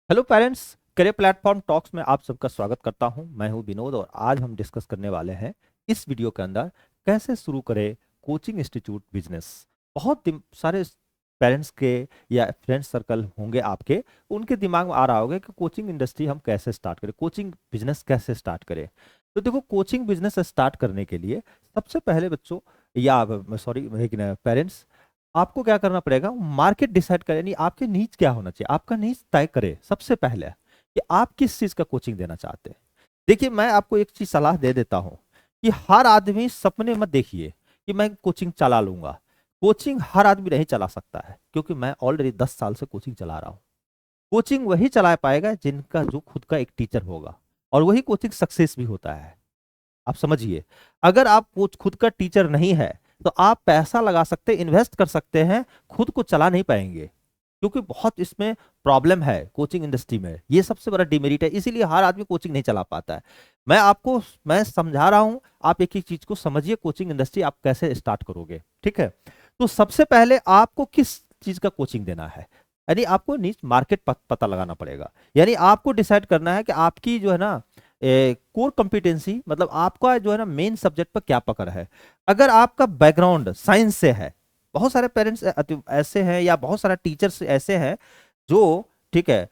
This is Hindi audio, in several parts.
Hello parents, career platform talks में आप सबका स्वागत करता हूं। मैं हूं विनोद और आज हम डिस्कस करने वाले हैं इस वीडियो के अंदर कैसे शुरू करें कोचिंग इंस्टीट्यूट बिजनेस। बहुत सारे पेरेंट्स के या फ्रेंड सर्कल होंगे आपके, उनके दिमाग में आ रहा होगा कि कोचिंग इंडस्ट्री हम कैसे स्टार्ट करें, कोचिंग बिजनेस कैसे स्टार्ट करें। तो देखो, कोचिंग बिजनेस स्टार्ट करने के लिए सबसे पहले बच्चों या सॉरी पेरेंट्स, आपको क्या करना पड़ेगा, मार्केट डिसाइड करें, यानी आपके नीच क्या होना चाहिए, आपका नीच तय करे सबसे पहले कि आप किस चीज का कोचिंग देना चाहते हैं। देखिए, मैं आपको एक चीज सलाह दे देता हूं कि हर आदमी सपने मत देखिए कि मैं कोचिंग चला लूंगा। कोचिंग हर आदमी नहीं चला सकता है, क्योंकि मैं ऑलरेडी 10 साल से कोचिंग चला रहा हूं। कोचिंग वही चला पाएगा जिनका जो खुद का एक टीचर होगा, और वही कोचिंग सक्सेस भी होता है। आप समझिए, अगर आप खुद का टीचर नहीं है तो आप पैसा लगा सकते, इन्वेस्ट कर सकते हैं, खुद को चला नहीं पाएंगे, क्योंकि बहुत इसमें प्रॉब्लम है कोचिंग इंडस्ट्री में। ये सबसे बड़ा डिमेरिट है, इसीलिए हर आदमी कोचिंग नहीं चला पाता है। मैं समझा रहा हूं, आप एक ही चीज को समझिए, कोचिंग इंडस्ट्री आप कैसे स्टार्ट करोगे। ठीक है, तो सबसे पहले आपको किस चीज का कोचिंग देना है, यानी आपको नीच मार्केट पता लगाना पड़ेगा। यानी आपको डिसाइड करना है कि आपकी जो है ना कोर कॉम्पिटेंसी, मतलब आपका जो है ना मेन सब्जेक्ट पर क्या पकड़ है। अगर आपका बैकग्राउंड साइंस से है, बहुत सारे पेरेंट्स ऐसे हैं या बहुत सारे टीचर्स ऐसे हैं जो, ठीक है,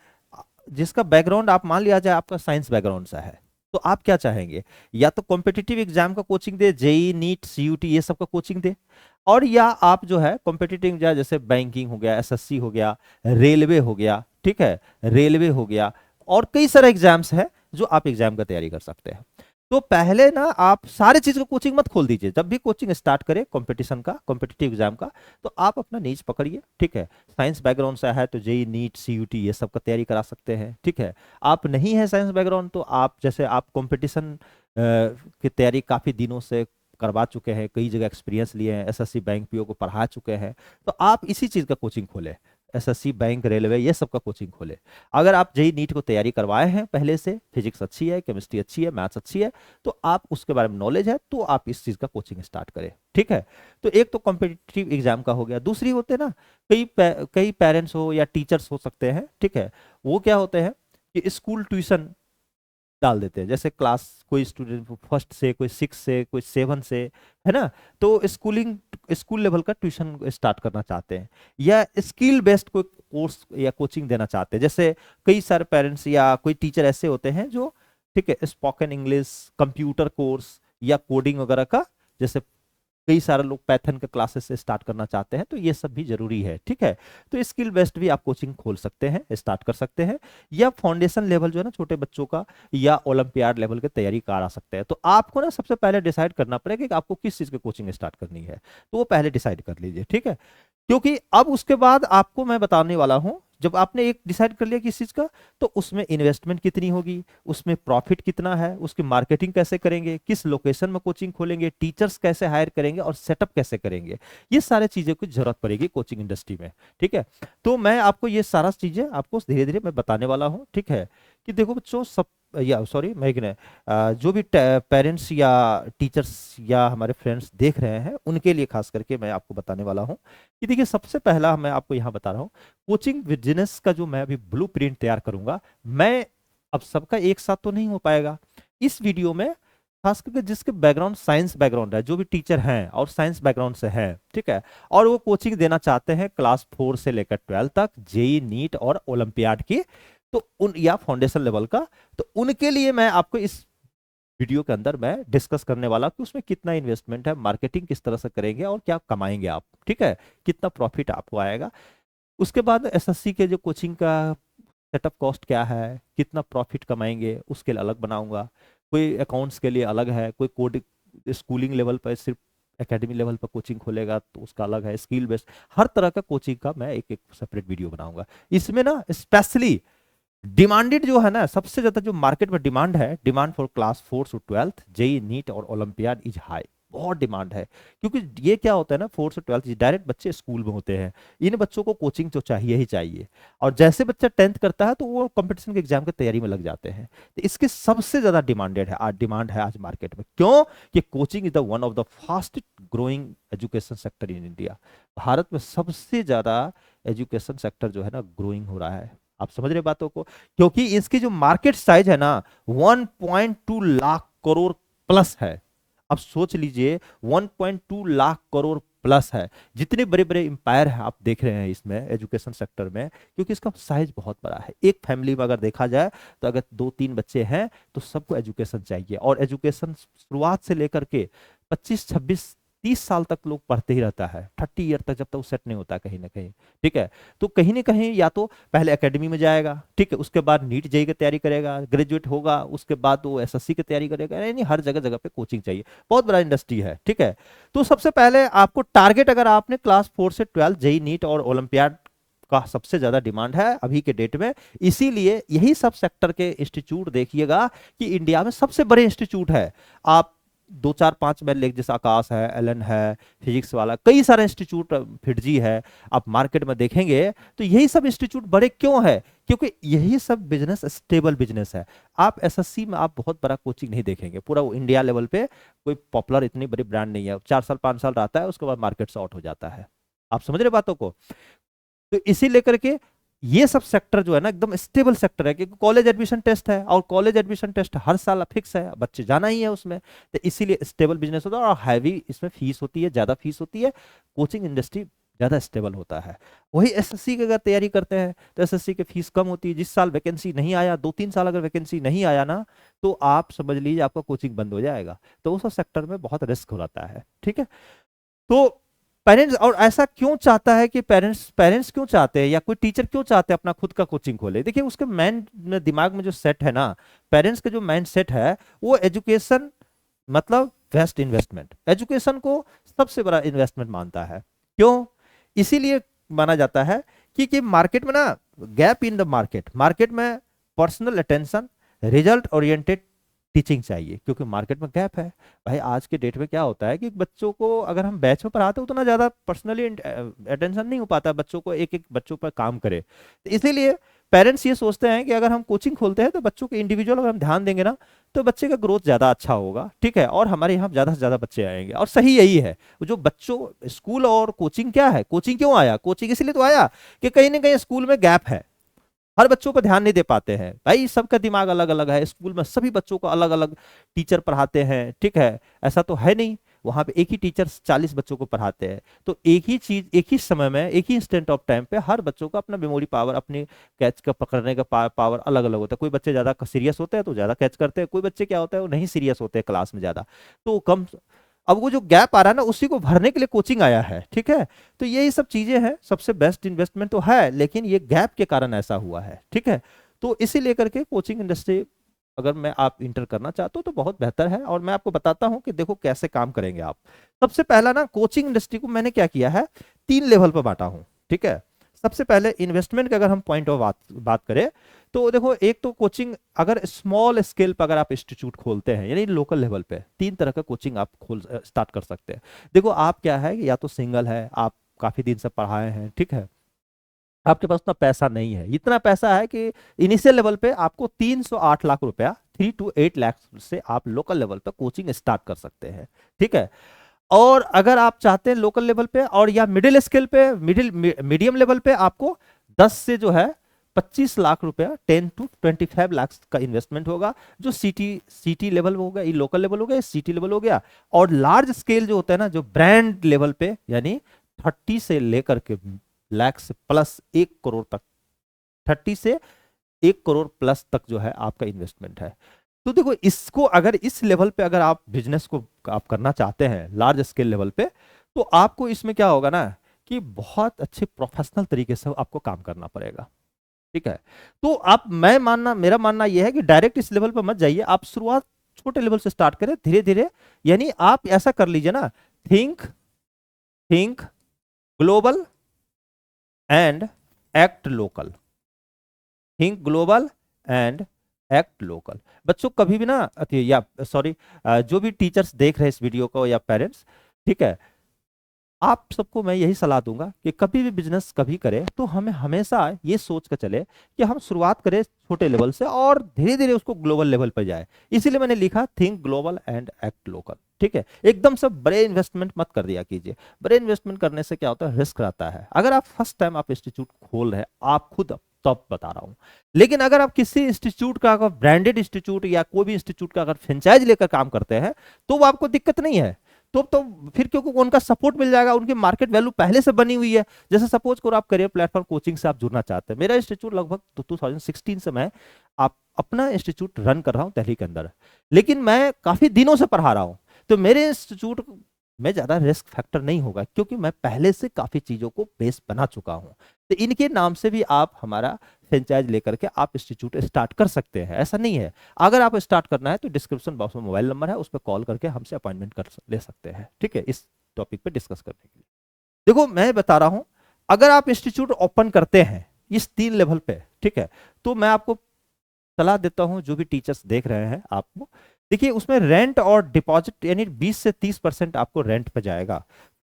जिसका बैकग्राउंड आप मान लिया जाए आपका साइंस बैकग्राउंड से है, तो आप क्या चाहेंगे, या तो कॉम्पिटिटिव एग्जाम का कोचिंग दे, जेई नीट सीयूटी ये सब का कोचिंग दे, और या आप जो है कॉम्पिटिटिव एग्जाम जैसे बैंकिंग हो गया, एसएससी हो गया, रेलवे हो गया, ठीक है, रेलवे हो गया, और कई सारे एग्जाम्स है जो आप एग्जाम का तैयारी कर सकते हैं। तो पहले ना आप सारे चीज का कोचिंग मत खोल दीजिए। जब भी कोचिंग स्टार्ट करें कंपटीशन का, कॉम्पिटिटिव एग्जाम का, तो आप अपना नीच पकड़िए। ठीक है, साइंस बैकग्राउंड से है तो जेई नीट सीयूटी ये सब का तैयारी करा सकते हैं। ठीक है, आप नहीं है साइंस बैकग्राउंड तो आप जैसे आप कंपटीशन की तैयारी काफी दिनों से करवा चुके हैं, कई जगह एक्सपीरियंस लिए हैं, एसएससी बैंक पीओ को पढ़ा चुके हैं, तो आप इसी चीज का कोचिंग खोले। एसएससी बैंक रेलवे ये सब का कोचिंग खोले। अगर आप जेई नीट को तैयारी करवाए हैं पहले से, फिजिक्स अच्छी है, केमिस्ट्री अच्छी है, मैथ्स अच्छी है, तो आप उसके बारे में नॉलेज है, तो आप इस चीज का कोचिंग स्टार्ट करें। ठीक है, तो एक तो कॉम्पिटिटिव एग्जाम का हो गया। दूसरी होते हैं ना, कई पेरेंट्स हो या टीचर्स हो सकते हैं, ठीक है, वो क्या होते हैं कि स्कूल ट्यूशन डाल देते हैं। जैसे क्लास, कोई स्टूडेंट फर्स्ट से, कोई सिक्स से, कोई सेवन से, है ना, तो स्कूल लेवल का ट्यूशन स्टार्ट करना चाहते हैं, या स्किल बेस्ड कोई कोर्स या कोचिंग देना चाहते हैं। जैसे कई सारे पेरेंट्स या कोई टीचर ऐसे होते हैं जो, ठीक है, स्पोकन इंग्लिश, कंप्यूटर कोर्स या कोडिंग वगैरह का, जैसे कई सारे लोग पैथन के क्लासेस से स्टार्ट करना चाहते हैं, तो ये सब भी जरूरी है। ठीक है, तो स्किल बेस्ड भी आप कोचिंग खोल सकते हैं, स्टार्ट कर सकते हैं, या फाउंडेशन लेवल जो है ना छोटे बच्चों का, या ओलंपियाड लेवल की तैयारी करा सकते हैं। तो आपको ना सबसे पहले डिसाइड करना पड़ेगा कि आपको किस चीज की कोचिंग स्टार्ट करनी है, तो वो पहले डिसाइड कर लीजिए। ठीक है, क्योंकि अब उसके बाद आपको मैं बताने वाला हूं, जब आपने एक डिसाइड कर लिया किस चीज का, तो उसमें इन्वेस्टमेंट कितनी होगी, उसमें प्रॉफिट कितना है, उसकी मार्केटिंग कैसे करेंगे, किस लोकेशन में कोचिंग खोलेंगे, टीचर्स कैसे हायर करेंगे और सेटअप कैसे करेंगे, ये सारे चीजें की जरूरत पड़ेगी कोचिंग इंडस्ट्री में। ठीक है, तो मैं आपको ये सारा चीजें आपको धीरे धीरे मैं बताने वाला हूँ। ठीक है, कि देखो बच्चों, सब या सॉरी मैं जो भी पेरेंट्स या टीचर्स या हमारे फ्रेंड्स देख रहे हैं, उनके लिए खास करके मैं आपको बताने वाला हूँ कि देखिए, सबसे पहला मैं आपको यहाँ बता रहा हूँ, कोचिंग बिजनेस का जो मैं अभी ब्लूप्रिंट तैयार करूंगा, मैं अब सबका एक साथ तो नहीं हो पाएगा। इस वीडियो में खास करके जिसके बैकग्राउंड साइंस बैकग्राउंड है, जो भी टीचर हैं और साइंस बैकग्राउंड से है, ठीक है, और वो कोचिंग देना चाहते हैं क्लास 4 से लेकर 12 तक, जेई नीट और ओलंपियाड की, तो उन या फाउंडेशन लेवल का, तो उनके लिए मैं आपको इस वीडियो के अंदर मैं डिस्कस करने वाला कि उसमें कितना इन्वेस्टमेंट है, मार्केटिंग किस तरह से करेंगे और क्या कमाएंगे आप। ठीक है, कितना प्रॉफिट आपको आएगा। उसके बाद एसएससी के जो कोचिंग का सेटअप कॉस्ट क्या है, कितना प्रॉफिट कमाएंगे, उसके लिए अलग बनाऊंगा। कोई अकाउंट्स के लिए अलग है, कोई कोड स्कूलिंग लेवल पर सिर्फ एकेडमी लेवल पर कोचिंग खोलेगा तो उसका अलग है, स्किल बेस्ड हर तरह का कोचिंग का मैं एक एक सेपरेट वीडियो बनाऊंगा। इसमें ना स्पेशली डिमांडेड जो है ना, सबसे ज्यादा जो मार्केट में डिमांड है, डिमांड फॉर क्लास 4 से 12 जेई नीट और ओलंपियाड इज हाई, बहुत डिमांड है। क्योंकि ये क्या होता है ना, 4 से 12 डायरेक्ट बच्चे स्कूल में होते हैं, इन बच्चों को कोचिंग तो चाहिए ही चाहिए, और जैसे बच्चा 10th करता है तो वो कंपटीशन के एग्जाम की तैयारी में लग जाते हैं। तो इसके सबसे ज्यादा डिमांडेड है आज, डिमांड है आज मार्केट में। क्यों? कि coaching is the one of the fast growing education sector in India. Bharat में सबसे ज्यादा एजुकेशन सेक्टर जो है ना ग्रोइंग हो रहा है, आप समझ रहे बातों को, क्योंकि इसकी जो मार्केट साइज है ना 1.2 लाख करोड़ प्लस है। अब सोच लीजिए 1.2 लाख करोड़ प्लस है। जितने बड़े बड़े एम्पायर हैं आप देख रहे हैं इसमें एजुकेशन सेक्टर में, क्योंकि इसका साइज बहुत बड़ा है। एक फैमिली में अगर देखा जाए तो अगर 2-3 बच्चे हैं तो सबको एजुकेशन चाहिए, और एजुकेशन शुरुआत से लेकर के 25-26-30 साल तक लोग पढ़ते ही रहता है, 30 ईयर तक, जब तक वो सेट नहीं होता कहीं ना कहीं। ठीक है, तो कहीं ना कहीं या तो पहले एकेडमी में जाएगा, ठीक है, उसके बाद नीट जेईई की तैयारी करेगा, ग्रेजुएट होगा, उसके बाद वो एसएससी की तैयारी करेगा, यानी हर जगह जगह पे कोचिंग चाहिए। बहुत बड़ा इंडस्ट्री है। ठीक है, तो सबसे पहले आपको टारगेट, अगर आपने क्लास 4 से 12 जेईई नीट और ओलंपियाड का सबसे ज्यादा डिमांड है अभी के डेट में, इसीलिए यही सब सेक्टर के इंस्टीट्यूट देखिएगा कि इंडिया में सबसे बड़े इंस्टीट्यूट है। आप 2-4-5 में लेख, जैसे आकाश है, एलन है, फिजिक्स वाला, कई सारे इंस्टीट्यूट, फिटजी है, आप मार्केट में देखेंगे तो यही सब इंस्टीट्यूट बड़े क्यों है? क्योंकि यही सब बिजनेस स्टेबल बिजनेस है। आप एसएससी में आप बहुत बड़ा कोचिंग नहीं देखेंगे, पूरा वो इंडिया लेवल पे कोई पॉपुलर इतनी बड़ी ब्रांड नहीं है, 4 साल 5 साल रहता है, उसके बाद मार्केट से आउट हो जाता है। आप समझ रहे बातों को? तो इसी लेकर के ये सब सेक्टर जो है ना एकदम स्टेबल सेक्टर है, क्योंकि कॉलेज एडमिशन टेस्ट है, और कॉलेज एडमिशन टेस्ट हर साल फिक्स है, बच्चे जाना ही है उसमें, तो इसीलिए स्टेबल बिजनेस होता है, और हैवी इसमें फीस होती है, ज्यादा फीस होती है, कोचिंग इंडस्ट्री ज्यादा स्टेबल होता है। वही एसएससी की अगर तैयारी करते हैं तो एसएससी की फीस कम होती है, जिस साल वैकेंसी नहीं आया, 2-3 साल अगर वैकेंसी नहीं आया ना, तो आप समझ लीजिए आपका कोचिंग बंद हो जाएगा। तो उस सेक्टर में बहुत रिस्क हो जाता है। ठीक है, तो पेरेंट्स, और ऐसा क्यों चाहता है कि पेरेंट्स पेरेंट्स क्यों चाहते हैं या कोई टीचर क्यों चाहते हैं अपना खुद का कोचिंग खोले? देखिए उसके माइंड में, दिमाग में जो सेट है ना, पेरेंट्स का जो माइंड सेट है, वो एजुकेशन मतलब बेस्ट इन्वेस्टमेंट, एजुकेशन को सबसे बड़ा इन्वेस्टमेंट मानता है। क्यों? इसीलिए माना जाता है कि मार्केट में ना, gap in the market, market में personal attention, result oriented teaching चाहिए, क्योंकि मार्केट में गैप है। भाई आज के डेट में क्या होता है कि बच्चों को अगर हम बैच में पढ़ाते हैं उतना ज्यादा पर्सनली अटेंशन नहीं हो पाता, बच्चों को एक एक बच्चों पर काम करे, तो इसीलिए पेरेंट्स ये सोचते हैं कि अगर हम कोचिंग खोलते हैं तो बच्चों के इंडिविजुअल अगर हम ध्यान देंगे ना, तो बच्चे का ग्रोथ ज्यादा अच्छा होगा। ठीक है, और हमारे यहाँ ज्यादा से ज्यादा बच्चे आएंगे, और सही यही है। जो बच्चों, स्कूल और कोचिंग क्या है, कोचिंग क्यों आया? कोचिंग इसलिए तो आया कि कहीं ना कहीं स्कूल में गैप है, हर बच्चों पर ध्यान नहीं दे पाते हैं। भाई सबका दिमाग अलग अलग है, स्कूल में सभी बच्चों को अलग अलग टीचर पढ़ाते हैं। ठीक है, ऐसा तो है नहीं, वहां पे एक ही टीचर 40 बच्चों को पढ़ाते हैं, तो एक ही चीज एक ही समय में एक ही इंस्टेंट ऑफ टाइम पे हर बच्चों का अपना मेमोरी पावर, अपनी कैच का पकड़ने का पावर अलग अलग होता है। कोई बच्चे ज्यादा सीरियस होते हैं तो ज्यादा कैच करते हैं, कोई बच्चे क्या होता है वो नहीं सीरियस होते हैं क्लास में ज्यादा, तो कम। अब वो जो गैप आ रहा है ना, उसी को भरने के लिए कोचिंग आया है। ठीक है, तो यही सब चीजें हैं, सबसे बेस्ट इन्वेस्टमेंट तो है, लेकिन ये गैप के कारण ऐसा हुआ है। ठीक है, तो इसी लेकर के कोचिंग इंडस्ट्री अगर मैं आप इंटर करना चाहते हो तो बहुत बेहतर है, और मैं आपको बताता हूं कि देखो कैसे काम करेंगे आप। सबसे पहला ना, कोचिंग इंडस्ट्री को मैंने क्या किया है, 3 लेवल पर बांटा हूं। ठीक है, सबसे पहले इन्वेस्टमेंट का अगर हम पॉइंट ऑफ बात करें तो देखो, एक तो कोचिंग अगर स्मॉल स्केल पर अगर आप इंस्टीट्यूट खोलते हैं, यानी लोकल लेवल पे, 3 तरह का कोचिंग आप खोल स्टार्ट कर सकते हैं। देखो आप क्या है, या तो सिंगल है, आप काफी दिन से पढ़ाए हैं, ठीक है, आपके पास उतना पैसा नहीं है, इतना पैसा है कि इनिशियल लेवल पे आपको 308 लाख रुपया, 3 to 8 लाख से आप लोकल लेवल पे कोचिंग स्टार्ट कर सकते हैं। ठीक है, और अगर आप चाहते हैं लोकल लेवल पे और या मिडिल स्केल पे, मीडियम लेवल पे, आपको 10 से जो है 25 लाख रुपया, 10 to 25 लाख का इन्वेस्टमेंट होगा, जो सिटी लेवल हो गया, ये लोकल लेवल हो गया, सिटी लेवल हो गया। और लार्ज स्केल जो होता है ना, जो ब्रांड लेवल पे, यानी 30 से लेकर के लाख से प्लस 1 करोड़ तक, 30 से 1 करोड़ प्लस तक जो है आपका इन्वेस्टमेंट है। तो देखो इसको अगर इस लेवल पे अगर आप बिजनेस को आप करना चाहते हैं लार्ज स्केल लेवल पे, तो आपको इसमें क्या होगा ना कि बहुत अच्छे प्रोफेशनल तरीके से आपको काम करना पड़ेगा। ठीक है, तो आप, मेरा मानना यह है कि डायरेक्ट इस लेवल पर मत जाइए, आप शुरुआत छोटे लेवल से स्टार्ट करें धीरे धीरे। यानी आप ऐसा कर लीजिए ना, think think global and act local, think global and act local. बच्चों कभी भी ना, या सॉरी, जो भी टीचर्स देख रहे हैं इस वीडियो को या पेरेंट्स, ठीक है, आप सबको मैं यही सलाह दूंगा कि कभी भी बिजनेस कभी करें तो हमें हमेशा ये सोच कर चले कि हम शुरुआत करें छोटे लेवल से और धीरे धीरे उसको ग्लोबल लेवल पर जाए। इसीलिए मैंने लिखा think global and act local. ठीक है, एकदम से बड़े इन्वेस्टमेंट मत कर दिया कीजिए, बड़े इन्वेस्टमेंट करने से क्या होता है, रिस्क रहता है। अगर आप फर्स्ट टाइम आप इंस्टीट्यूट खोल रहे हैं, आप खुद तब बता रहा हूं। लेकिन अगर आप किसी इंस्टीट्यूट का, अगर ब्रांडेड इंस्टीट्यूट या कोई भी इंस्टीट्यूट का अगर फ्रेंचाइज लेकर काम करते हैं तो वो आपको दिक्कत नहीं है। तो फिर क्योंकि उनका सपोर्ट मिल जाएगा, उनकी मार्केट वैल्यू पहले से बनी हुई है। जैसे सपोज करो आप करियर प्लेटफॉर्म कोचिंग से आप जुड़ना चाहते हैं, मेरा इंस्टीट्यूट लगभग 2016 से मैं आप अपना इंस्टीट्यूट रन कर रहा हूं दिल्ली के अंदर, लेकिन मैं काफी दिनों से पढ़ा रहा हूं। तो मेरे इंस्टीट्यूट में ज्यादा रिस्क फैक्टर नहीं होगा, क्योंकि मैं पहले से काफी चीजों को बेस बना चुका हूं। तो इनके नाम से भी आप हमारा फ्रेंचाइज लेकर के आप इंस्टीट्यूट स्टार्ट कर सकते हैं, ऐसा नहीं है। अगर आप स्टार्ट करना है तो डिस्क्रिप्शन बॉक्स में मोबाइल नंबर है, उस पर कॉल करके हमसे अपॉइंटमेंट ले सकते हैं, ठीक है, इस टॉपिक पे डिस्कस करने के लिए। देखो मैं बता रहा हूं, अगर आप इंस्टीट्यूट ओपन करते हैं इस 3 लेवल पे, ठीक है, तो मैं आपको सलाह देता हूं, जो भी टीचर्स देख रहे हैं आपको, देखिए उसमें रेंट और डिपॉजिट यानी 20 से 30% आपको रेंट पे जाएगा,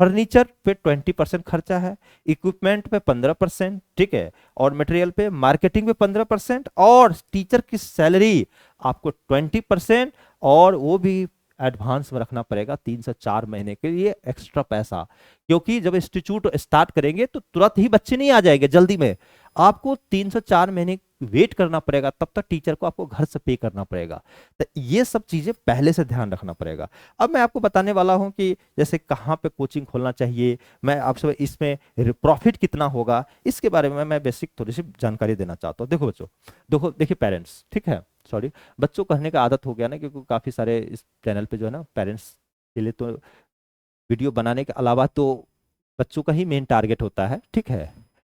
फर्नीचर पे 20% खर्चा है, इक्विपमेंट पे 15%, ठीक है, और मटेरियल पे, मार्केटिंग पे 15%, और टीचर की सैलरी आपको 20%, और वो भी एडवांस में रखना पड़ेगा 3 से 4 महीने के लिए एक्स्ट्रा पैसा। क्योंकि जब इंस्टीट्यूट स्टार्ट करेंगे तो तुरंत ही बच्चे नहीं आ जाएंगे जल्दी में, आपको 3 से 4 महीने वेट करना पड़ेगा, तब तक टीचर को आपको घर से पे करना पड़ेगा। तो ये सब चीजें पहले से ध्यान रखना पड़ेगा। अब मैं आपको बताने वाला हूं कि जैसे कहाँ पे कोचिंग खोलना चाहिए, मैं आपसे इसमें प्रॉफिट कितना होगा, इसके बारे में मैं बेसिक थोड़ी सी जानकारी देना चाहता हूँ। देखो बच्चों, देखिए पेरेंट्स, ठीक है, सॉरी बच्चों कहने का आदत हो गया ना, क्योंकि काफी सारे इस चैनल पे जो है ना पेरेंट्स के लिए तो वीडियो बनाने के अलावा तो बच्चों का ही मेन टारगेट होता है, ठीक है।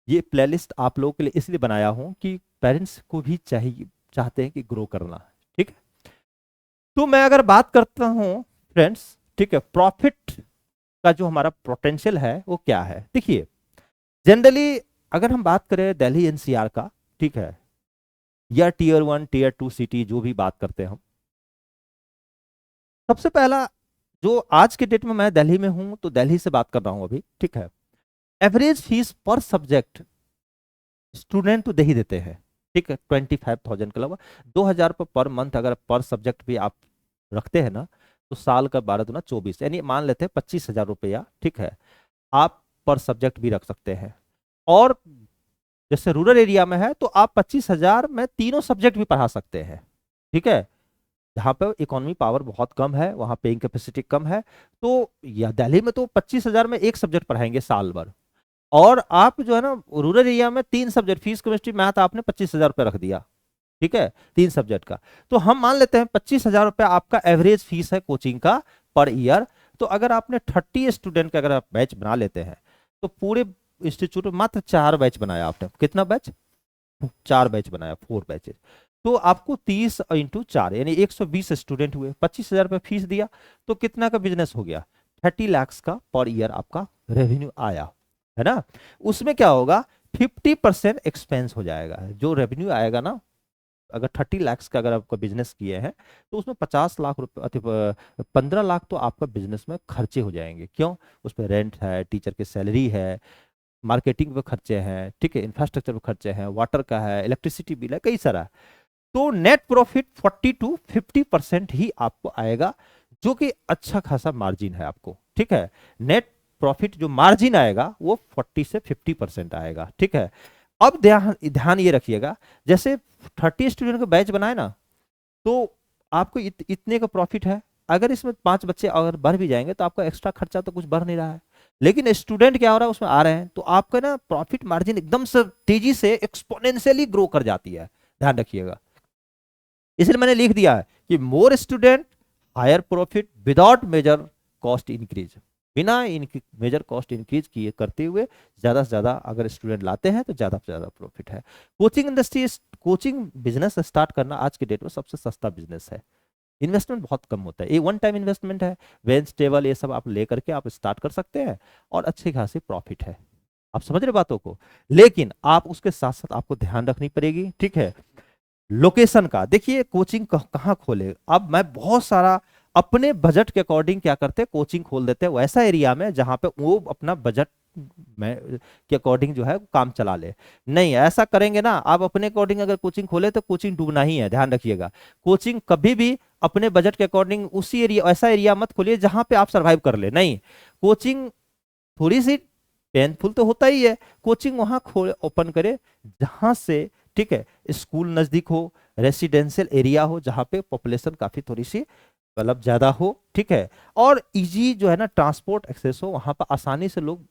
ये प्लेलिस्ट आप लोगों के लिए इसलिए बनाया हूं कि पेरेंट्स को भी चाहते हैं कि ग्रो करना, ठीक है। तो मैं अगर बात करता हूं फ्रेंड्स, ठीक है, प्रॉफिट का जो हमारा पोटेंशियल है वो क्या है। देखिए जनरली अगर हम बात करें दिल्ली एनसीआर का, ठीक है, या टीयर 1 टीयर 2 सिटी जो भी बात करते हैं हम, सबसे पहला जो आज के डेट में मैं दिल्ली में हूं तो दिल्ली से बात कर रहा हूं अभी, ठीक है, एवरेज फीस पर सब्जेक्ट स्टूडेंट तो दे ही देते हैं, ठीक है, 25,000 के अलावा 2,000 पर मंथ अगर पर सब्जेक्ट भी आप रखते हैं ना, तो साल का 12 दूना 24, यानी मान लेते हैं 25,000 रुपया, ठीक है, आप पर सब्जेक्ट भी रख सकते हैं। और जैसे रूरल एरिया में है तो आप 25,000 में तीनों सब्जेक्ट भी पढ़ा सकते हैं, ठीक है। जहाँ पे इकोनॉमी पावर बहुत कम है, वहाँ पेइंग कैपेसिटी कम है, तो या दिल्ली में तो 25,000 में एक सब्जेक्ट पढ़ाएंगे साल भर। और आप जो है ना रूरल एरिया में 3 सब्जेक्ट, फिजिक्स केमिस्ट्री मैथ, आपने 25,000 रुपये रख दिया, ठीक है, 3 सब्जेक्ट का। तो हम मान लेते हैं 25,000 रुपये आपका एवरेज फीस है कोचिंग का पर ईयर। तो अगर आपने 30 स्टूडेंट का अगर आप बैच बना लेते हैं, तो पूरे इंस्टीट्यूट में मात्र 4 बैच बनाया आपने, कितना बैच, 4 बैच बनाया, 4 बैचेज, तो आपको 30 इंटू 4 यानी 120 स्टूडेंट हुए, 25,000 रुपये फीस दिया, तो कितना का बिजनेस हो गया, 30 लाख का पर ईयर आपका रेवेन्यू आया, है ना। उसमें क्या होगा, 50% एक्सपेंस हो जाएगा, जो रेवेन्यू आएगा ना, अगर 30 लाख का अगर आपका बिजनेस किए हैं तो उसमें 50 लाख रुपए, 15 लाख तो आपका बिजनेस में खर्चे हो जाएंगे। क्यों, उस पर रेंट है, टीचर की सैलरी है, मार्केटिंग पे खर्चे हैं, ठीक है, इंफ्रास्ट्रक्चर पे खर्चे हैं, वाटर का है, इलेक्ट्रिसिटी बिल है, कई सारा। तो नेट प्रॉफिट 40 to 50% ही आपको आएगा, जो कि अच्छा खासा मार्जिन है आपको, ठीक है। नेट प्रॉफिट जो मार्जिन आएगा वो 40 से 50% आएगा, ठीक है। अब ध्यान ध्यान ये रखिएगा, जैसे 30 स्टूडेंट का बैच बनाए ना, तो आपको इतने का प्रॉफिट है। अगर इसमें 5 बच्चे अगर बढ़ भी जाएंगे तो आपका एक्स्ट्रा खर्चा तो कुछ बढ़ नहीं रहा है, लेकिन स्टूडेंट क्या हो रहा है उसमें आ रहे हैं, तो आपका ना प्रॉफिट मार्जिन एकदम से तेजी से एक्सपोनेंशियली ग्रो कर जाती है, ध्यान रखिएगा। इसलिए मैंने लिख दिया है कि more student higher profit without major cost increase, बिना इनकी मेजर कॉस्ट इंक्रीज किए करते हुए ज्यादा से ज्यादा अगर स्टूडेंट लाते हैं तो ज्यादा से ज्यादा प्रॉफिट है। Coaching industry, coaching business start करना आज के डेट में सबसे सस्ता बिजनेस है, इन्वेस्टमेंट बहुत कम होता है, ये वन टाइम इन्वेस्टमेंट है, बेंच टेबल ये सब आप लेकर के आप स्टार्ट कर सकते हैं और अच्छी खासी प्रॉफिट है। आप समझ रहे बातों को, लेकिन आप उसके साथ साथ आपको ध्यान रखनी पड़ेगी, ठीक है, लोकेशन का। देखिए कोचिंग कहाँ खोले, अब मैं बहुत सारा अपने बजट के अकॉर्डिंग क्या करते हैं, कोचिंग खोल देते हैं वैसा एरिया में जहां पे वो अपना बजट में के अकॉर्डिंग जो है काम चला ले। नहीं ऐसा करेंगे ना, आप अपने अकॉर्डिंग अगर कोचिंग खोले तो कोचिंग डूबना ही है, ध्यान रखिएगा। कोचिंग कभी भी अपने बजट के अकॉर्डिंग उसी एरिया, ऐसा एरिया मत खोलिए जहां पे आप सर्वाइव कर ले, नहीं। कोचिंग थोड़ी सी पेनफुल तो होता ही है। कोचिंग वहां खोल ओपन करे जहां से, ठीक है, स्कूल नजदीक हो, रेसिडेंशियल एरिया हो जहां पे पॉपुलेशन काफी थोड़ी सी मतलब ज्यादा हो, ठीक है, और इजी जो है ना ट्रांसपोर्ट एक्सेस हो, वहां पर आसानी से लोग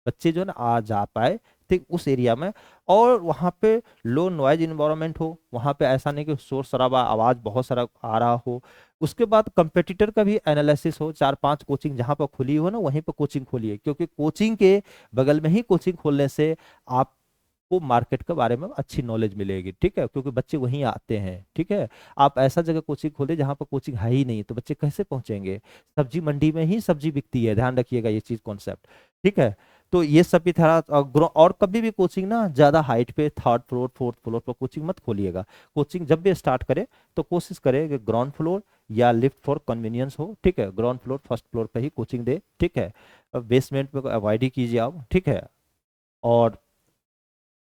बच्चे जो है ना आ जा पाए, ठीक, उस एरिया में। और वहाँ पे लो नॉइज इन्वायरमेंट हो, वहाँ पे ऐसा नहीं कि शोर शराबा आवाज बहुत सारा आ रहा हो। उसके बाद कंपेटिटर का भी एनालिसिस हो, 4-5 कोचिंग जहाँ पर खुली हो ना वहीं पर कोचिंग खोलिए, क्योंकि कोचिंग के बगल में ही कोचिंग खोलने से आपको मार्केट के बारे में अच्छी नॉलेज मिलेगी, ठीक है, क्योंकि बच्चे वहीं आते हैं, ठीक है। आप ऐसा जगह कोचिंग खोले जहाँ पर कोचिंग है ही नहीं, तो बच्चे कैसे पहुंचेंगे? सब्जी मंडी में ही सब्जी बिकती है, ध्यान रखिएगा ये चीज कॉन्सेप्ट, ठीक है। तो ये सब भी था। और कभी भी कोचिंग ना ज्यादा हाइट पे, 3rd फ्लोर 4th फ्लोर पर कोचिंग मत खोलिएगा। कोचिंग जब भी स्टार्ट करे तो कोशिश करे कि ग्राउंड फ्लोर या लिफ्ट फॉर कन्वीनियंस हो, ठीक है, ग्राउंड फ्लोर 1st फ्लोर पे ही कोचिंग दे, ठीक है। बेसमेंट पे अवॉइड ही कीजिए आप, ठीक है। और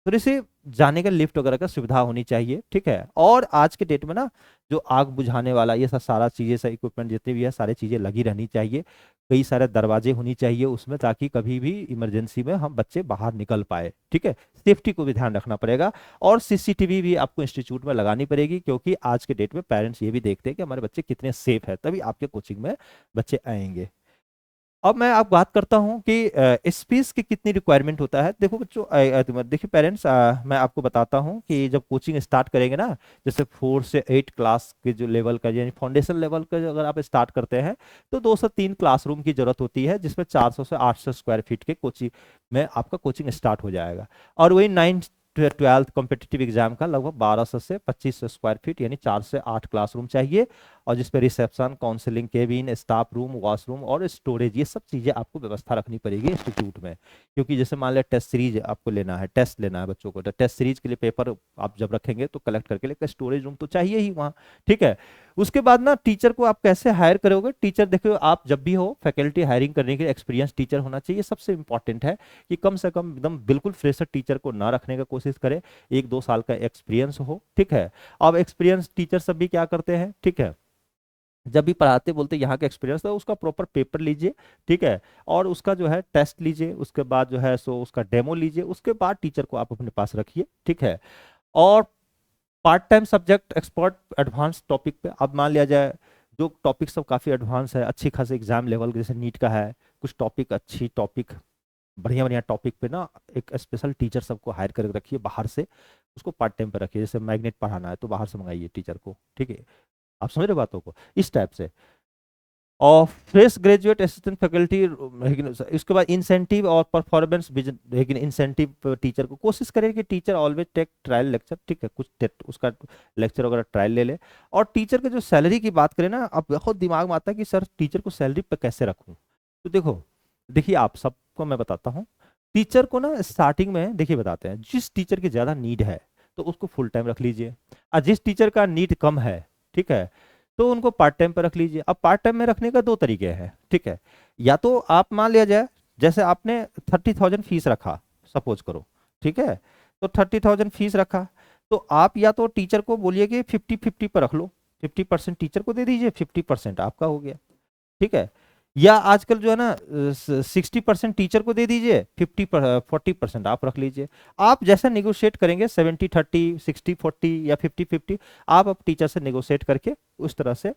थोड़ी सी जाने का लिफ्ट वगैरह का सुविधा होनी चाहिए, ठीक है। और आज के डेट में ना जो आग बुझाने वाला ये सब सारा चीजें, सब इक्विपमेंट जितने भी है सारी चीजें लगी रहनी चाहिए। कई सारे दरवाजे होनी चाहिए उसमें, ताकि कभी भी इमरजेंसी में हम बच्चे बाहर निकल पाए, ठीक है। सेफ्टी को भी ध्यान रखना पड़ेगा। और सीसीटीवी भी आपको इंस्टीट्यूट में लगानी पड़ेगी, क्योंकि आज के डेट में पेरेंट्स ये भी देखते हैं कि हमारे बच्चे कितने सेफ है, तभी आपके कोचिंग में बच्चे आएंगे। अब मैं आप बात करता हूं कि स्पेस की कितनी रिक्वायरमेंट होता है। देखो बच्चों, देखिए पेरेंट्स, मैं आपको बताता हूं कि जब कोचिंग स्टार्ट करेंगे ना, जैसे 4 से 8 क्लास के जो लेवल का, यानी फाउंडेशन लेवल का जो अगर आप स्टार्ट करते हैं, तो 2 से 3 क्लासरूम की जरूरत होती है, जिसमें 400 से 800 स्क्वायर फीट के कोचिंग में आपका कोचिंग स्टार्ट हो जाएगा। और वही 9th 12th कॉम्पिटिटिव एग्जाम का लगभग 1200 से 2500 स्क्वायर फीट, यानी 4 से 8 क्लासरूम चाहिए। और जिसपे reception, counselling cabin, staff room, washroom और स्टोरेज, ये सब चीजें आपको व्यवस्था रखनी पड़ेगी इंस्टीट्यूट में। क्योंकि जैसे मान लिया टेस्ट सीरीज आपको लेना है, टेस्ट लेना है बच्चों को, तो टेस्ट सीरीज के लिए पेपर आप जब रखेंगे तो कलेक्ट करके लेकर स्टोरेज रूम तो चाहिए ही वहाँ, ठीक है। उसके बाद ना टीचर को आप कैसे हायर करोगे? टीचर देखो, आप जब भी हो फैकल्टी हायरिंग करने के लिए एक्सपीरियंस टीचर होना चाहिए। सबसे इंपॉर्टेंट है कि कम से कम एकदम बिल्कुल फ्रेशर टीचर को ना रखने का कोशिश करें, 1-2 साल का एक्सपीरियंस हो, ठीक है। अब एक्सपीरियंस टीचर सब भी क्या करते हैं, ठीक है, जब भी पढ़ाते बोलते यहाँ का एक्सपीरियंस था, उसका प्रॉपर पेपर लीजिए, ठीक है। और उसका जो है टेस्ट लीजिए, उसके बाद जो है सो उसका डेमो लीजिए, उसके बाद टीचर को आप अपने पास रखिए, ठीक है। और part time subject expert advance topic पे, अब मान लिया जाए जो टॉपिक सब काफी एडवांस है, अच्छी खासी एग्जाम लेवल, जैसे नीट का है, कुछ टॉपिक अच्छी टॉपिक, बढ़िया बढ़िया टॉपिक पे ना एक स्पेशल टीचर सबको हायर करके रखिए बाहर से, उसको पार्ट टाइम पे रखिए। जैसे मैग्नेट पढ़ाना है तो बाहर से मंगाइए टीचर को, ठीक है। आप समझ रहे बातों को इस टाइप से। और फ्रेश ग्रेजुएट असिस्टेंट फैकल्टी, लेकिन इसके बाद इंसेंटिव और परफॉर्मेंस, लेकिन इंसेंटिव टीचर को कोशिश करें कि teacher always take trial lecture, ठीक है, कुछ उसका लेक्चर वगैरह ट्रायल ले ले। और टीचर के जो सैलरी की बात करें ना, अब बहुत दिमाग में आता है कि सर टीचर को सैलरी पे कैसे रखूं। तो देखो, देखिए आप सबको मैं बताता हूँ। टीचर को ना स्टार्टिंग में देखिए बताते हैं, जिस टीचर की ज्यादा नीड है तो उसको फुल टाइम रख लीजिए, और जिस टीचर का नीड कम है, ठीक है, तो उनको पार्ट टाइम पर रख लीजिए। अब पार्ट टाइम में रखने का 2 तरीके हैं, ठीक है। या तो आप मान लिया जाए, जैसे आपने 30,000 फीस रखा, सपोज करो, ठीक है, तो 30,000 फीस रखा, तो आप या तो टीचर को बोलिए कि 50-50 पर रख लो, 50% टीचर को दे दीजिए, 50% आपका हो गया, ठीक है। या आजकल जो है ना 60% टीचर को दे दीजिए, 40% आप रख लीजिए। आप जैसा निगोशिएट करेंगे, 70-30, 60-40 या 50-50, आप अब टीचर से निगोशिएट करके उस तरह से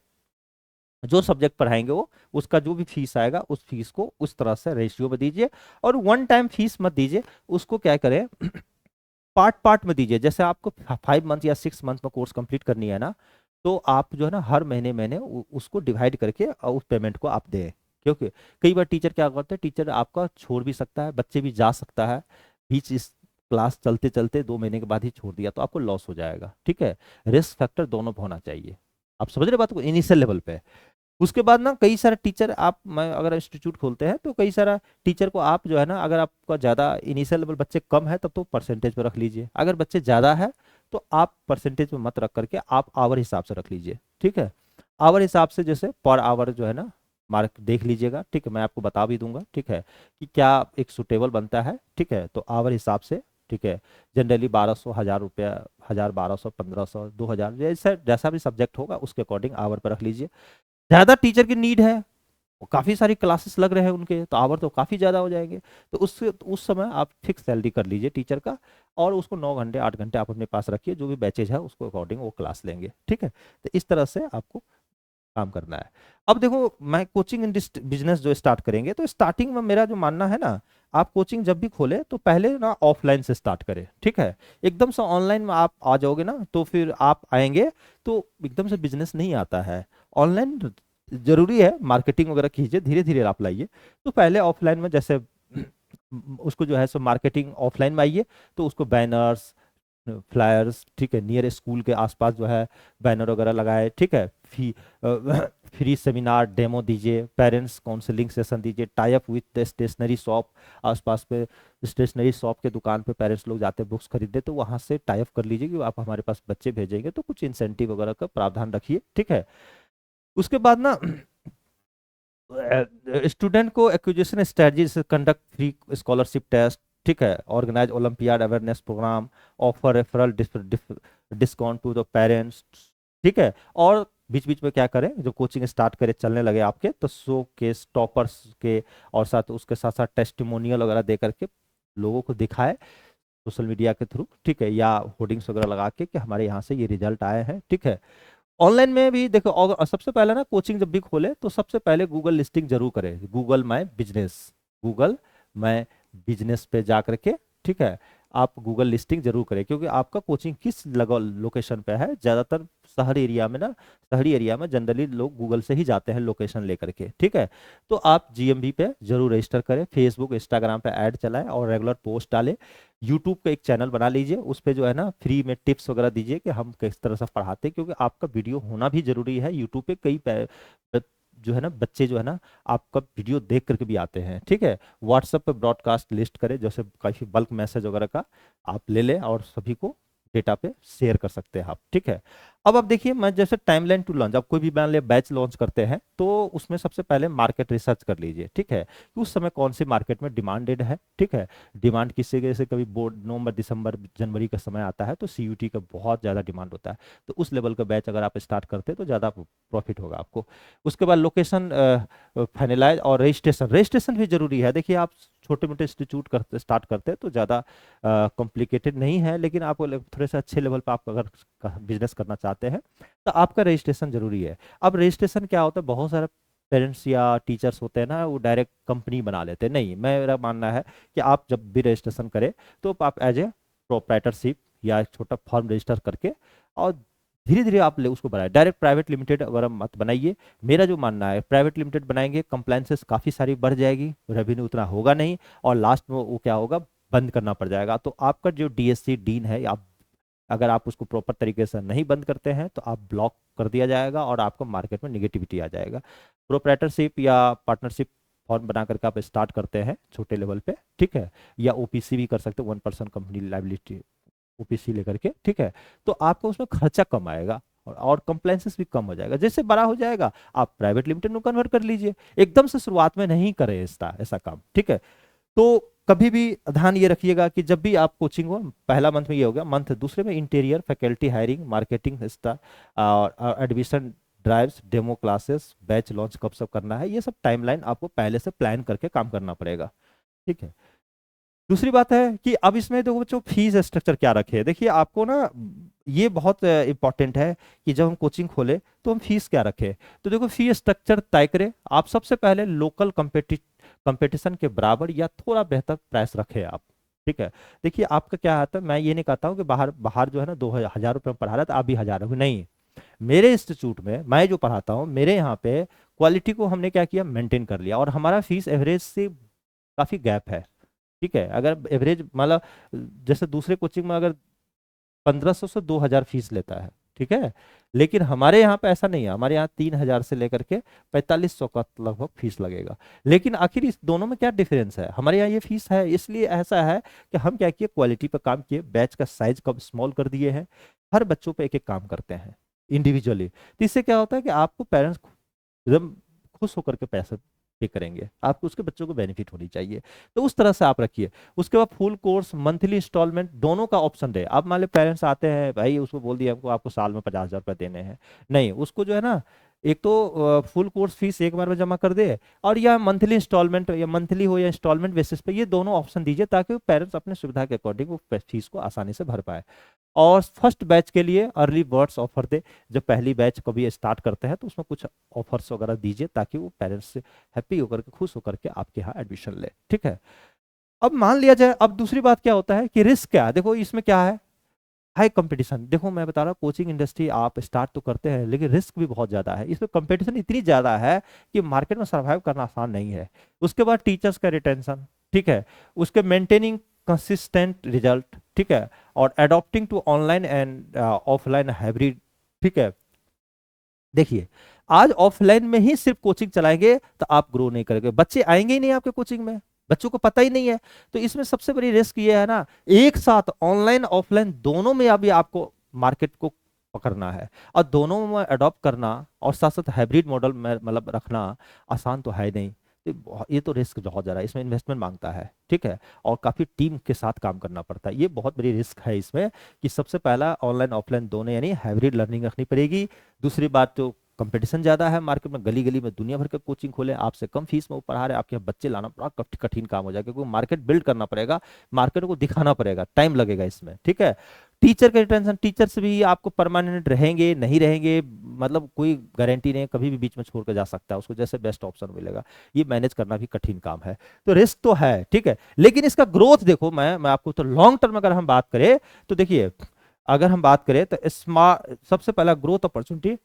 जो सब्जेक्ट पढ़ाएंगे वो, उसका जो भी फीस आएगा उस फीस को उस तरह से रेशियो में दीजिए। और वन टाइम फीस मत दीजिए, उसको क्या करें पार्ट पार्ट में दीजिए। जैसे आपको 5 मंथ या 6 मंथ में कोर्स कंप्लीट करनी है ना, तो आप जो है ना हर महीने महीने उसको डिवाइड करके उस पेमेंट को आप दें। क्योंकि कई बार टीचर क्या करते हैं, टीचर आपका छोड़ भी सकता है, बच्चे भी जा सकता है बीच, इस क्लास चलते चलते 2 महीने के बाद ही छोड़ दिया तो आपको लॉस हो जाएगा, ठीक है। रिस्क फैक्टर दोनों पे होना चाहिए। आप समझ रहे बात को, इनिशियल लेवल पे। उसके बाद ना कई सारे टीचर, आप मैं अगर इंस्टीट्यूट खोलते हैं तो कई सारा टीचर को आप जो है ना, अगर आपका ज़्यादा इनिशियल लेवल बच्चे कम है तब तो परसेंटेज पे रख लीजिए, अगर बच्चे ज़्यादा है तो आप परसेंटेज में मत रख करके आप आवर हिसाब से रख लीजिए, ठीक है। आवर हिसाब से जैसे पर आवर जो है ना मार्क देख लीजिएगा, ठीक है, मैं आपको बता भी दूंगा, ठीक है, कि क्या एक सुटेबल बनता है, ठीक है। तो आवर हिसाब से, ठीक है, जनरली 1200, 1000 रुपया, 1000, 1200, 1500, 2000, जैसा जैसा भी सब्जेक्ट होगा उसके अकॉर्डिंग आवर पर रख लीजिए। ज्यादा टीचर की नीड है काफ़ी सारी क्लासेस लग रहे हैं उनके, तो आवर तो काफ़ी ज़्यादा हो जाएंगे। तो उस समय आप फिक्स सैलरी कर लीजिए टीचर का, और उसको 9 घंटे 8 घंटे आप अपने पास रखिए, जो भी बैचेज है उसको अकॉर्डिंग वो क्लास लेंगे, ठीक है। तो इस तरह से आपको काम करना है। अब देखो, मैं कोचिंग बिजनेस जो स्टार्ट करेंगे, तो स्टार्टिंग में मेरा जो मानना है ना, आप कोचिंग जब भी खोले तो पहले ना ऑफलाइन से स्टार्ट करें, ठीक है। एकदम से ऑनलाइन में आप आ जाओगे ना, तो फिर आप आएंगे तो एकदम से बिजनेस नहीं आता है। ऑनलाइन जरूरी है, मार्केटिंग वगैरह कीजिए, धीरे धीरे आप लाइए। तो पहले ऑफलाइन में जैसे उसको जो है सो मार्केटिंग ऑफलाइन में आइए, तो उसको बैनर्स, फ्लायर्स, ठीक है, नियर स्कूल के आसपास जो है बैनर वगैरह लगाए, ठीक है। फी फ्री सेमिनार डेमो दीजिए, पेरेंट्स काउंसलिंग सेशन दीजिए, tie up with stationery shop, आसपास पे स्टेशनरी शॉप के दुकान पे पेरेंट्स लोग जाते हैं बुक्स खरीदते, तो वहां से टाई अप कर लीजिए कि आप हमारे पास बच्चे भेजेंगे तो कुछ इंसेंटिव वगैरह का प्रावधान रखिए, ठीक है। उसके बाद ना स्टूडेंट को एक्विजिशन स्ट्रेटजी से कंडक्ट फ्री स्कॉलरशिप टेस्ट, ठीक है, organise olympiad awareness programme, offer referral discount to the parents, ठीक है। और बीच बीच में क्या करें, जो कोचिंग स्टार्ट करे चलने लगे आपके, तो शो केस टॉपर्स के, और साथ उसके साथ साथ टेस्टिमोनियल वगैरह दे करके लोगों को दिखाए सोशल मीडिया के थ्रू, ठीक है, या होर्डिंग्स वगैरह लगा के कि हमारे यहाँ से ये रिजल्ट आए हैं, ठीक है। ऑनलाइन में भी देखो, और सबसे पहले ना कोचिंग जब भी खोले तो सबसे पहले गूगल लिस्टिंग जरूर करें, Google my business, Google my business पे जा करके, ठीक है, आप गूगल लिस्टिंग जरूर करें, क्योंकि आपका कोचिंग किस लोकेशन पे है, ज्यादातर शहरी एरिया में ना, शहरी एरिया में जनरली लोग गूगल से ही जाते हैं लोकेशन लेकर के, ठीक है। तो आप जीएमबी पे जरूर रजिस्टर करें, फेसबुक इंस्टाग्राम पे ऐड चलाएं और रेगुलर पोस्ट डालें। यूट्यूब पे एक चैनल बना लीजिए, उस पे जो है ना फ्री में टिप्स वगैरह दीजिए कि हम किस तरह से पढ़ाते हैं, क्योंकि आपका वीडियो होना भी जरूरी है। यूट्यूब पे कई जो है ना बच्चे जो है ना आपका वीडियो देख करके भी आते हैं, ठीक है। व्हाट्सएप पे ब्रॉडकास्ट लिस्ट करें, जैसे काफी बल्क मैसेज वगैरह का आप ले लें और सभी को डेटा पे शेयर कर सकते हैं आप, ठीक है। अब आप देखिए, मैं जैसे टाइमलाइन टू लॉन्च, आप कोई भी मान लिया बैच लॉन्च करते हैं, तो उसमें सबसे पहले मार्केट रिसर्च कर लीजिए, ठीक है, कि उस समय कौन सी मार्केट में डिमांडेड है, ठीक है। डिमांड किससे, जैसे कभी बोर्ड नवंबर दिसंबर जनवरी का समय आता है तो सीयूटी का बहुत ज़्यादा डिमांड होता है, तो उस लेवल का बैच अगर आप स्टार्ट करते हैं तो ज़्यादा प्रॉफिट होगा आपको। उसके बाद लोकेशन फाइनलाइज और रजिस्ट्रेशन, रजिस्ट्रेशन भी जरूरी है। देखिए, आप छोटे मोटे इंस्टीट्यूट करते स्टार्ट करते हैं तो ज़्यादा कॉम्प्लिकेटेड नहीं है, लेकिन आप थोड़े से अच्छे लेवल पर आप अगर बिजनेस करना चाहते हैं तो आपका रजिस्ट्रेशन जरूरी है। अब रजिस्ट्रेशन क्या होता है, बहुत सारे पेरेंट्स या टीचर्स होते हैं ना, वो डायरेक्ट कंपनी बना लेते हैं, नहीं, मेरा मानना है कि आप जब भी रजिस्ट्रेशन करें तो आप एज ए प्रोप्राइटरशिप या एक छोटा फॉर्म रजिस्टर करके, और धीरे धीरे आप ले उसको बनाए, डायरेक्ट प्राइवेट लिमिटेड वगैरह मत बनाइए। मेरा जो मानना है, प्राइवेट लिमिटेड बनाएंगे कंप्लाइंसेस काफ़ी सारी बढ़ जाएगी, रेवेन्यू उतना होगा नहीं, और लास्ट में वो क्या होगा, बंद करना पड़ जाएगा। तो आपका जो डीएससी डीन है, आप अगर आप उसको प्रॉपर तरीके से नहीं बंद करते हैं तो आप ब्लॉक कर दिया जाएगा और आपको मार्केट में निगेटिविटी आ जाएगा। प्रोप्राइटरशिप या पार्टनरशिप फॉर्म बना करके आप स्टार्ट करते हैं छोटे लेवल पे, ठीक है, या ओपीसी भी कर सकते हैं, 1% कंपनी लाइबिलिटी ओपीसी लेकर के, ठीक है। तो आपको उसमें खर्चा कम आएगा और कंप्लाइंसेस भी कम हो जाएगा। जैसे बड़ा हो जाएगा आप प्राइवेट लिमिटेड में कन्वर्ट कर लीजिए, एकदम से शुरुआत में नहीं करें ऐसा ऐसा काम, ठीक है। तो कभी भी ध्यान ये रखिएगा कि जब भी आप कोचिंग हो, पहला मंथ में ये हो गया, मंथ दूसरे में इंटीरियर फैकल्टी हायरिंग, मार्केटिंग हिस्सा और admission drives, demo classes, batch launch कब सब करना है, ये सब टाइमलाइन आपको पहले से प्लान करके काम करना पड़ेगा, ठीक है। दूसरी बात है कि अब इसमें देखो बच्चों, फीस स्ट्रक्चर क्या रखे। देखिए, आपको ना ये बहुत इंपॉर्टेंट है कि जब हम कोचिंग खोले तो हम फीस क्या रखें। तो देखो, फी स्ट्रक्चर तय करें आप। सबसे पहले लोकल कंपटीशन के बराबर या थोड़ा बेहतर प्राइस रखें आप, ठीक है। देखिए, आपका क्या आता है, मैं ये नहीं कहता हूँ कि बाहर बाहर जो है ना 2,000 रुपये में पढ़ा रहा है तो आप भी 1,000 नहीं। मेरे इंस्टीट्यूट में मैं जो पढ़ाता हूँ, मेरे यहाँ पे क्वालिटी को हमने क्या किया, मेंटेन कर लिया, और हमारा फीस एवरेज से काफ़ी गैप है, ठीक है। अगर एवरेज मतलब जैसे दूसरे कोचिंग में अगर 1,500 से 2,000 फीस लेता है, ठीक है, लेकिन हमारे यहाँ पे ऐसा नहीं है। हमारे यहाँ 3,000 से लेकर के 4,500 का लगभग फीस लगेगा। लेकिन आखिर इस दोनों में क्या डिफरेंस है, हमारे यहाँ ये फीस है इसलिए ऐसा है कि हम क्या किए, क्वालिटी पर काम किए, बैच का साइज कम स्मॉल कर दिए हैं, हर बच्चों पे एक एक काम करते हैं इंडिविजुअली। तो इससे क्या होता है कि आपको पेरेंट्स एकदम खुश होकर के पैसे पे करेंगे, आपको उसके बच्चों को बेनिफिट होनी चाहिए। तो उस तरह से आप रखिए। उसके बाद फुल कोर्स, मंथली इंस्टॉलमेंट, दोनों का ऑप्शन रहे। आप मान लो पेरेंट्स आते हैं, भाई उसको बोल दिया हमको आपको साल में 50,000 रुपये देने हैं, नहीं, उसको जो है ना एक तो फुल कोर्स फीस एक बार में जमा कर दे, और या मंथली इंस्टॉलमेंट, या मंथली हो या इंस्टॉलमेंट बेसिस पे, ये दोनों ऑप्शन दीजिए ताकि पेरेंट्स अपने सुविधा के अकॉर्डिंग वो फीस को आसानी से भर पाए। और फर्स्ट बैच के लिए अर्ली बर्ड्स ऑफर दे, जब पहली बैच कभी स्टार्ट करते हैं तो उसमें कुछ ऑफर्स वगैरह दीजिए ताकि वो पेरेंट्स हैप्पी होकर के, खुश होकर के आपके यहाँ एडमिशन ले। ठीक है, अब मान लिया जाए, अब दूसरी बात क्या होता है कि रिस्क क्या है, देखो इसमें क्या है, हाई कंपटीशन। देखो मैं बता रहा हूँ, कोचिंग इंडस्ट्री आप स्टार्ट तो करते हैं लेकिन रिस्क भी बहुत ज़्यादा है, इसमें कंपटीशन इतनी ज़्यादा है कि मार्केट में सर्वाइव करना आसान नहीं है। उसके बाद टीचर्स का रिटेंशन, ठीक है, उसके मेंटेनिंग कंसिस्टेंट रिजल्ट, ठीक है, और adopting to online and offline hybrid. ठीक है, देखिए आज ऑफलाइन में ही सिर्फ कोचिंग चलाएंगे तो आप ग्रो नहीं करेंगे, बच्चे आएंगे ही नहीं आपके कोचिंग में, बच्चों को पता ही नहीं है। तो इसमें सबसे बड़ी रिस्क ये है ना, एक साथ ऑनलाइन ऑफलाइन दोनों में अभी आपको मार्केट को पकड़ना है, और दोनों में अडॉप्ट करना, और साथ साथ हाइब्रिड मॉडल में मतलब रखना आसान तो है नहीं। ये तो रिस्क बहुत ज़्यादा है, इसमें इन्वेस्टमेंट मांगता है। ठीक है, और काफ़ी टीम के साथ काम करना पड़ता है, ये बहुत बड़ी रिस्क है इसमें, कि सबसे पहला ऑनलाइन ऑफलाइन दोनों यानी हाइब्रिड लर्निंग रखनी पड़ेगी। दूसरी बात तो कंपटीशन ज़्यादा है मार्केट में, गली गली में दुनिया भर के कोचिंग खोले, आपसे कम फीस में वो पढ़ा रहे, आपके यहाँ बच्चे लाना बड़ा कठिन काम हो जाएगा, क्योंकि मार्केट बिल्ड करना पड़ेगा, मार्केट को दिखाना पड़ेगा, टाइम लगेगा इसमें। ठीक है, टीचर का रिटेंशन, टीचर्स भी आपको परमानेंट रहेंगे नहीं रहेंगे, मतलब कोई गारंटी नहीं, कभी भी बीच में छोड़ कर जा सकता है, उसको जैसे बेस्ट ऑप्शन मिलेगा, ये मैनेज करना भी कठिन काम है। तो रिस्क तो है, ठीक है, लेकिन इसका ग्रोथ देखो, मैं आपको तो लॉन्ग टर्म अगर हम बात करें तो देखिए, अगर हम बात करें तो स्मार्ट, सबसे पहला ग्रोथ अपॉर्चुनिटी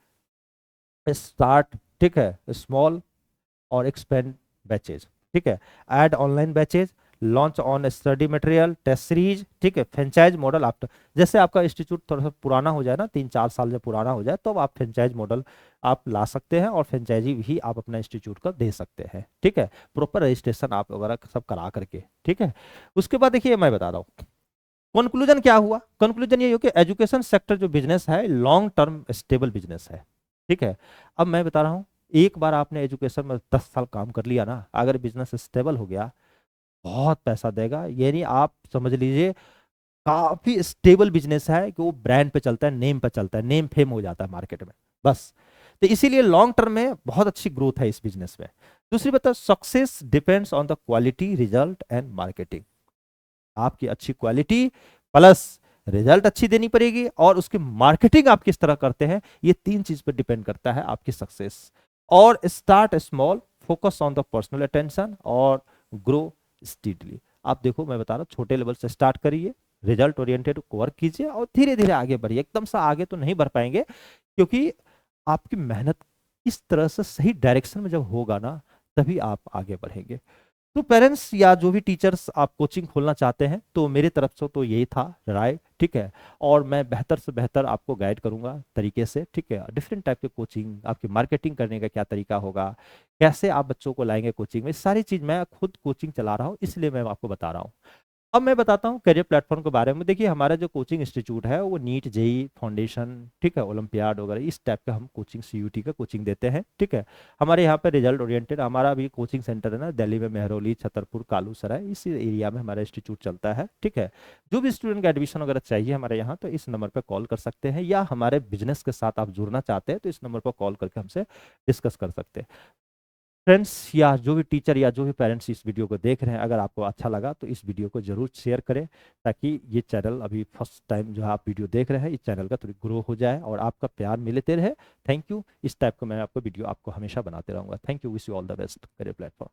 स्टार्ट, ठीक है, स्मॉल और एक्सपेंड बैचेज। ठीक है, add online batches, launch on study material, test series. ठीक है, फ्रेंचाइज मॉडल आफ्टर, जैसे आपका इंस्टीट्यूट थोड़ा सा पुराना हो जाए ना, 3-4 साल जब पुराना हो जाए, तो अब आप फ्रेंचाइज मॉडल आप ला सकते हैं, और फ्रेंचाइजी भी आप अपना इंस्टीट्यूट का दे सकते हैं। ठीक है, प्रॉपर रजिस्ट्रेशन आप वगैरह सब करा करके। ठीक है, उसके बाद देखिए मैं बता रहा हूँ कंक्लूजन क्या हुआ, कंक्लूजन ये हो कि एजुकेशन सेक्टर जो बिजनेस है लॉन्ग टर्म स्टेबल बिजनेस है। ठीक है, अब मैं बता रहा हूँ, एक बार आपने एजुकेशन में 10 साल काम कर लिया ना, अगर बिजनेस स्टेबल हो गया, बहुत पैसा देगा, यानी आप समझ लीजिए काफी स्टेबल बिजनेस है, कि वो ब्रांड पे चलता है, नेम पे चलता है, नेम फेम हो जाता है मार्केट में, बस। तो इसीलिए लॉन्ग टर्म में बहुत अच्छी ग्रोथ है इस बिजनेस में। दूसरी बात, success depends on the quality, result and marketing. आपकी अच्छी क्वालिटी प्लस रिजल्ट अच्छी देनी पड़ेगी, और उसकी मार्केटिंग आप किस तरह करते हैं, ये तीन चीज पर डिपेंड करता है आपकी सक्सेस। और start small, focus on the personal attention, और ग्रो स्टीडली। आप देखो मैं बता रहा हूँ, छोटे लेवल से स्टार्ट करिए, रिजल्ट ओरिएंटेड वर्क कीजिए, और धीरे धीरे आगे बढ़िए, एकदम से आगे तो नहीं बढ़ पाएंगे, क्योंकि आपकी मेहनत इस तरह से सही डायरेक्शन में जब होगा ना, तभी आप आगे बढ़ेंगे। तो पेरेंट्स या जो भी टीचर्स आप कोचिंग खोलना चाहते हैं, तो मेरे तरफ से तो यही था राय। ठीक है, और मैं बेहतर से बेहतर आपको गाइड करूंगा तरीके से। ठीक है, डिफरेंट टाइप के कोचिंग, आपकी मार्केटिंग करने का क्या तरीका होगा, कैसे आप बच्चों को लाएंगे कोचिंग में, सारी चीज मैं खुद कोचिंग चला रहा हूँ, इसलिए मैं आपको बता रहा हूँ। अब मैं बताता हूँ करियर प्लेटफॉर्म के बारे में। देखिए हमारा जो कोचिंग इंस्टीट्यूट है वो नीट, जेई, फाउंडेशन, ठीक है, ओलंपियाड वगैरह इस टाइप का हम कोचिंग, सीयूटी का कोचिंग देते हैं। ठीक है, हमारे यहाँ पे रिजल्ट ओरिएंटेड हमारा भी कोचिंग सेंटर है ना, दिल्ली में मेहरौली, छतरपुर, कालूसराय, इस एरिया में हमारा इंस्टीट्यूट चलता है। ठीक है, जो भी स्टूडेंट का एडमिशन वगैरह चाहिए हमारे यहाँ, तो इस नंबर पर कॉल कर सकते हैं, या हमारे बिजनेस के साथ आप जुड़ना चाहते हैं तो इस नंबर पर कॉल करके हमसे डिस्कस कर सकते हैं। फ्रेंड्स या जो भी टीचर या जो भी पेरेंट्स इस वीडियो को देख रहे हैं, अगर आपको अच्छा लगा तो इस वीडियो को जरूर शेयर करें, ताकि ये चैनल अभी फर्स्ट टाइम जो है आप वीडियो देख रहे हैं, इस चैनल का थोड़ी ग्रो हो जाए और आपका प्यार मिलते रहे। थैंक यू, इस टाइप का मैं आपको वीडियो आपको हमेशा बनाते रहूंगा। Thank you, wish you all the best career platform.